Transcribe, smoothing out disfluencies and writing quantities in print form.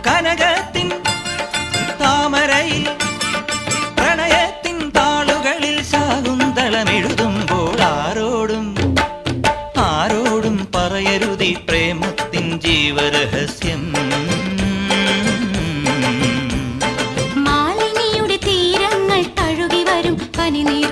കനകത്തിൻ താമരയിൽ പ്രണയത്തിൻ താളുകളിൽ ശാകുന്തളമെഴുതുമ്പോൾ ആരോടും പറയരുതി പ്രേമത്തിൻ ജീവരഹസ്യം. മാലിനിയുടെ തീരങ്ങൾ തഴുകി വരും പനിനീർ